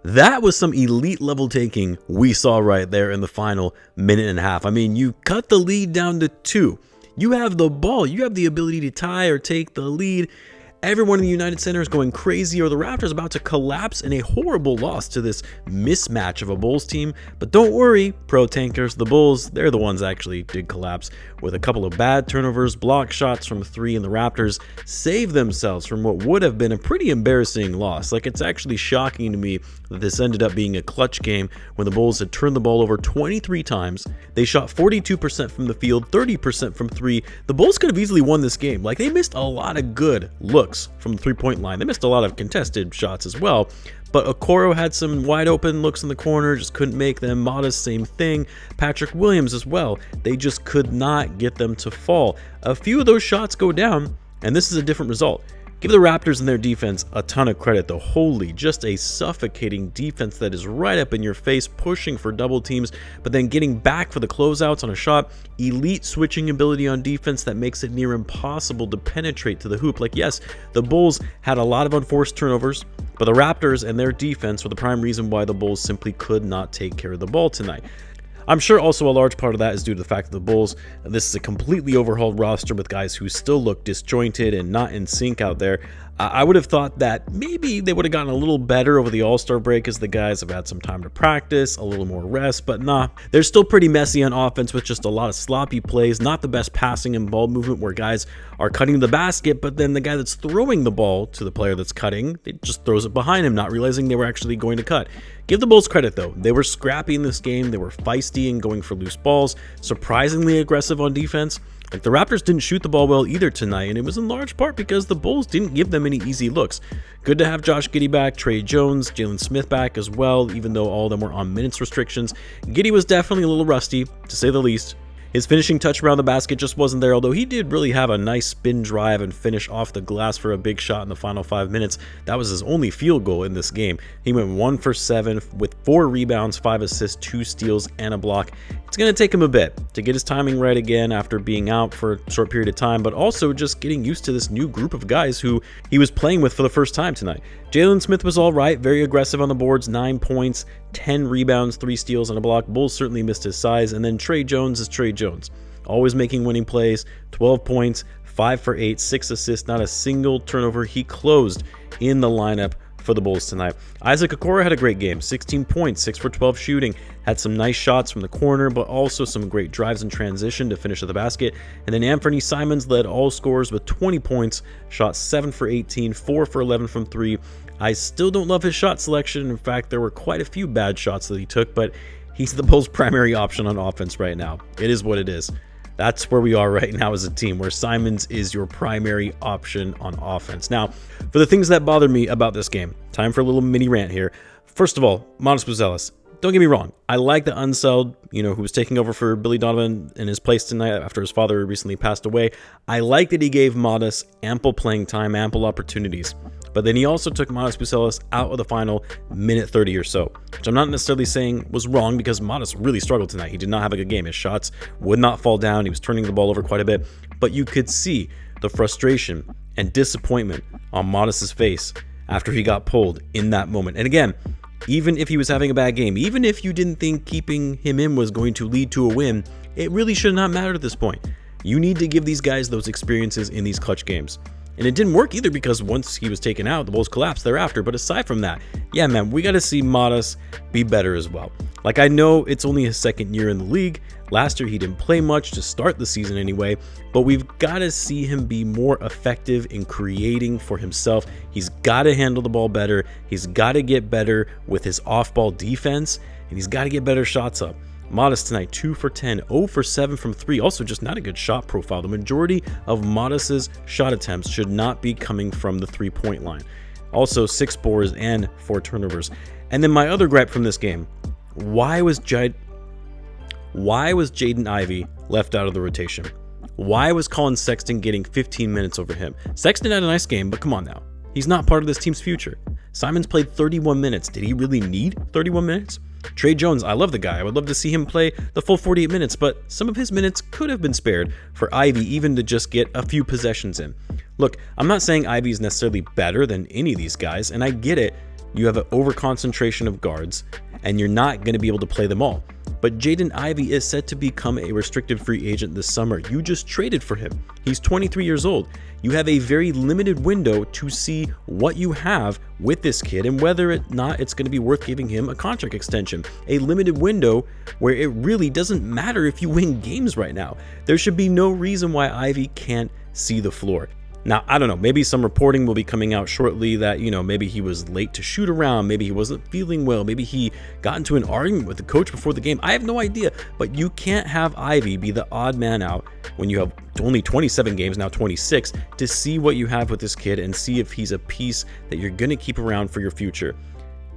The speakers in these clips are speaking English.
That was some elite level taking we saw right there in the final minute and a half. I mean, you cut the lead down to 2. You have the ball. You have the ability to tie or take the lead. Everyone in the United Center is going crazy, or the Raptors about to collapse in a horrible loss to this mismatch of a Bulls team. But don't worry, pro tankers, the Bulls, they're the ones that actually did collapse with a couple of bad turnovers, block shots from 3, and the Raptors saved themselves from what would have been a pretty embarrassing loss. Like, it's actually shocking to me that this ended up being a clutch game when the Bulls had turned the ball over 23 times. They shot 42% from the field, 30% from 3. The Bulls could have easily won this game. Like, they missed a lot of good looks from the three-point line. They missed a lot of contested shots as well, but Okoro had some wide open looks in the corner, just couldn't make them. Modest, same thing. Patrick Williams as well. They just could not get them to fall. A few of those shots go down, and this is a different result. Give the Raptors and their defense a ton of credit though. Holy, just a suffocating defense that is right up in your face, pushing for double teams, but then getting back for the closeouts on a shot. Elite switching ability on defense that makes it near impossible to penetrate to the hoop. Like, yes, the Bulls had a lot of unforced turnovers, but the Raptors and their defense were the prime reason why the Bulls simply could not take care of the ball tonight. I'm sure also a large part of that is due to the fact that the Bulls, this is a completely overhauled roster with guys who still look disjointed and not in sync out there. I would have thought that maybe they would have gotten a little better over the All-Star break as the guys have had some time to practice, a little more rest, but nah. They're still pretty messy on offense with just a lot of sloppy plays, not the best passing and ball movement where guys are cutting the basket, but then the guy that's throwing the ball to the player that's cutting, it just throws it behind him, not realizing they were actually going to cut. Give the Bulls credit though. They were scrappy in this game, they were feisty and going for loose balls, surprisingly aggressive on defense. Like, the Raptors didn't shoot the ball well either tonight, and it was in large part because the Bulls didn't give them any easy looks. Good to have Josh Giddey back, Trey Jones, Jalen Smith back as well, even though all of them were on minutes restrictions. Giddey was definitely a little rusty, to say the least. His finishing touch around the basket just wasn't there, although he did really have a nice spin drive and finish off the glass for a big shot in the final 5 minutes. That was his only field goal in this game. He went 1 for 7 with 4 rebounds, 5 assists, 2 steals, and a block. It's going to take him a bit to get his timing right again after being out for a short period of time, but also just getting used to this new group of guys who he was playing with for the first time tonight. Jalen Smith was all right, very aggressive on the boards, 9 points, 10 rebounds, 3 steals, and a block. Bulls certainly missed his size, and then Trey Jones is Trey Jones. Always making winning plays, 12 points, 5 for 8, 6 assists, not a single turnover. He closed in the lineup for the Bulls tonight. Isaac Okoro had a great game, 16 points, 6 for 12 shooting, had some nice shots from the corner, but also some great drives in transition to finish at the basket. And then Anthony Simons led all scorers with 20 points, shot 7 for 18, 4 for 11 from 3. I still don't love his shot selection. In fact, there were quite a few bad shots that he took, but he's the Bulls' primary option on offense right now. It is what it is. That's where we are right now as a team, where Simons is your primary option on offense. Now, for the things that bother me about this game, time for a little mini rant here. First of all, Modest Buzelis. Don't get me wrong. I like the unselled, who was taking over for Billy Donovan in his place tonight after his father recently passed away. I like that he gave Modest ample playing time, ample opportunities. But then he also took Modest Buzelis out of the final minute 30 or so, which I'm not necessarily saying was wrong because Modest really struggled tonight. He did not have a good game. His shots would not fall down. He was turning the ball over quite a bit. But you could see the frustration and disappointment on Modest's face after he got pulled in that moment. And again, even if he was having a bad game, even if you didn't think keeping him in was going to lead to a win, it really should not matter at this point. You need to give these guys those experiences in these clutch games. And it didn't work either because once he was taken out, the Bulls collapsed thereafter. But aside from that, yeah, man, we got to see Modest be better as well. Like, I know it's only his second year in the league. Last year, he didn't play much to start the season anyway. But we've got to see him be more effective in creating for himself. He's got to handle the ball better. He's got to get better with his off-ball defense. And he's got to get better shots up. Modest tonight, 2 for 10, 0 for 7 from 3. Also, just not a good shot profile. The majority of Modest's shot attempts should not be coming from the three-point line. Also, 6 boards and 4 turnovers. And then my other gripe from this game, why was Jaden Ivey left out of the rotation? Why was Colin Sexton getting 15 minutes over him? Sexton had a nice game, but come on now. He's not part of this team's future. Simons played 31 minutes. Did he really need 31 minutes? Trey Jones, I love the guy. I would love to see him play the full 48 minutes, but some of his minutes could have been spared for Ivey even to just get a few possessions in. Look, I'm not saying Ivey is necessarily better than any of these guys, and I get it. you have an over-concentration of guards, and you're not going to be able to play them all. But Jaden Ivey is set to become a restricted free agent this summer. You just traded for him. He's 23 years old. You have a very limited window to see what you have with this kid and whether or not it's going to be worth giving him a contract extension. A limited window where it really doesn't matter if you win games right now. There should be no reason why Ivey can't see the floor. Now, I don't know, maybe some reporting will be coming out shortly that, maybe he was late to shoot around, maybe he wasn't feeling well, maybe he got into an argument with the coach before the game. I have no idea, but you can't have Ivey be the odd man out when you have only 27 games, now 26, to see what you have with this kid and see if he's a piece that you're going to keep around for your future.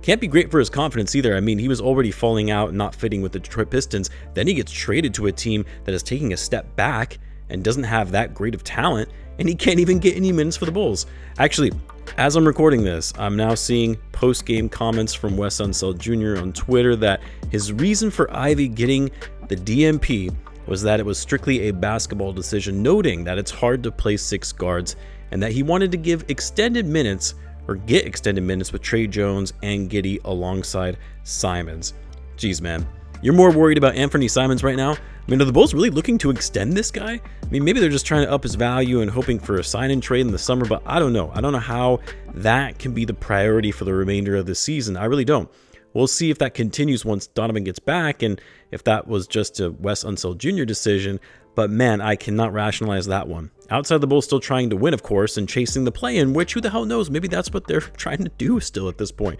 Can't be great for his confidence either. I mean, he was already falling out and not fitting with the Detroit Pistons. Then he gets traded to a team that is taking a step back and doesn't have that great of talent, and he can't even get any minutes for the Bulls. Actually, as I'm recording this, I'm now seeing post-game comments from Wes Unseld Jr. on Twitter that his reason for Ivey getting the DNP was that it was strictly a basketball decision, noting that it's hard to play 6 guards and that he wanted to give extended minutes or get extended minutes with Trey Jones and Giddey alongside Simons. Jeez, man. You're more worried about Anthony Simons right now? I mean, are the Bulls really looking to extend this guy? I mean, maybe they're just trying to up his value and hoping for a sign-and trade in the summer, but I don't know. I don't know how that can be the priority for the remainder of the season. I really don't. We'll see if that continues once Donovan gets back and if that was just a Wes Unseld Jr. decision, but man, I cannot rationalize that one. Outside the Bulls still trying to win, of course, and chasing the play-in, which who the hell knows? Maybe that's what they're trying to do still at this point.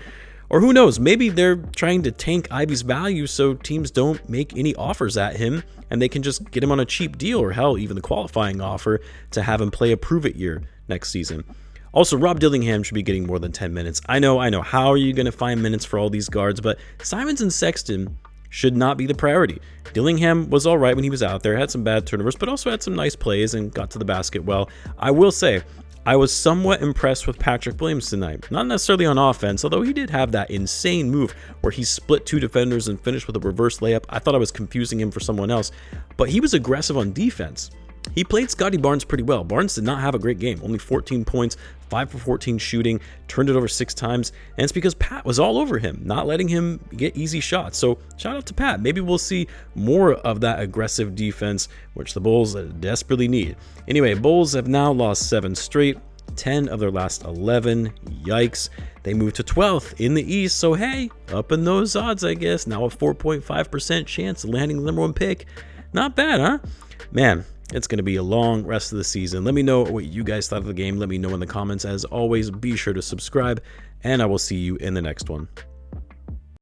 Or who knows, maybe they're trying to tank Ivey's value so teams don't make any offers at him and they can just get him on a cheap deal or hell, even the qualifying offer to have him play a prove-it year next season. Also, Rob Dillingham should be getting more than 10 minutes. I know. How are you going to find minutes for all these guards? But Simons and Sexton should not be the priority. Dillingham was all right when he was out there, had some bad turnovers, but also had some nice plays and got to the basket well. I will say, I was somewhat impressed with Patrick Williams tonight. Not necessarily on offense, although he did have that insane move where he split 2 defenders and finished with a reverse layup. I thought I was confusing him for someone else, but he was aggressive on defense. He played Scotty Barnes pretty well. Barnes did not have a great game. Only 14 points, 5 for 14 shooting, turned it over 6 times, and it's because Pat was all over him, not letting him get easy shots. So shout out to Pat. Maybe we'll see more of that aggressive defense, which the Bulls desperately need. Anyway, Bulls have now lost 7 straight, 10 of their last 11. Yikes. They moved to 12th in the East, so hey, up in those odds, I guess. Now a 4.5% chance of landing the number 1 pick. Not bad, huh? Man, it's going to be a long rest of the season. Let me know what you guys thought of the game. Let me know in the comments. As always, be sure to subscribe, and I will see you in the next one.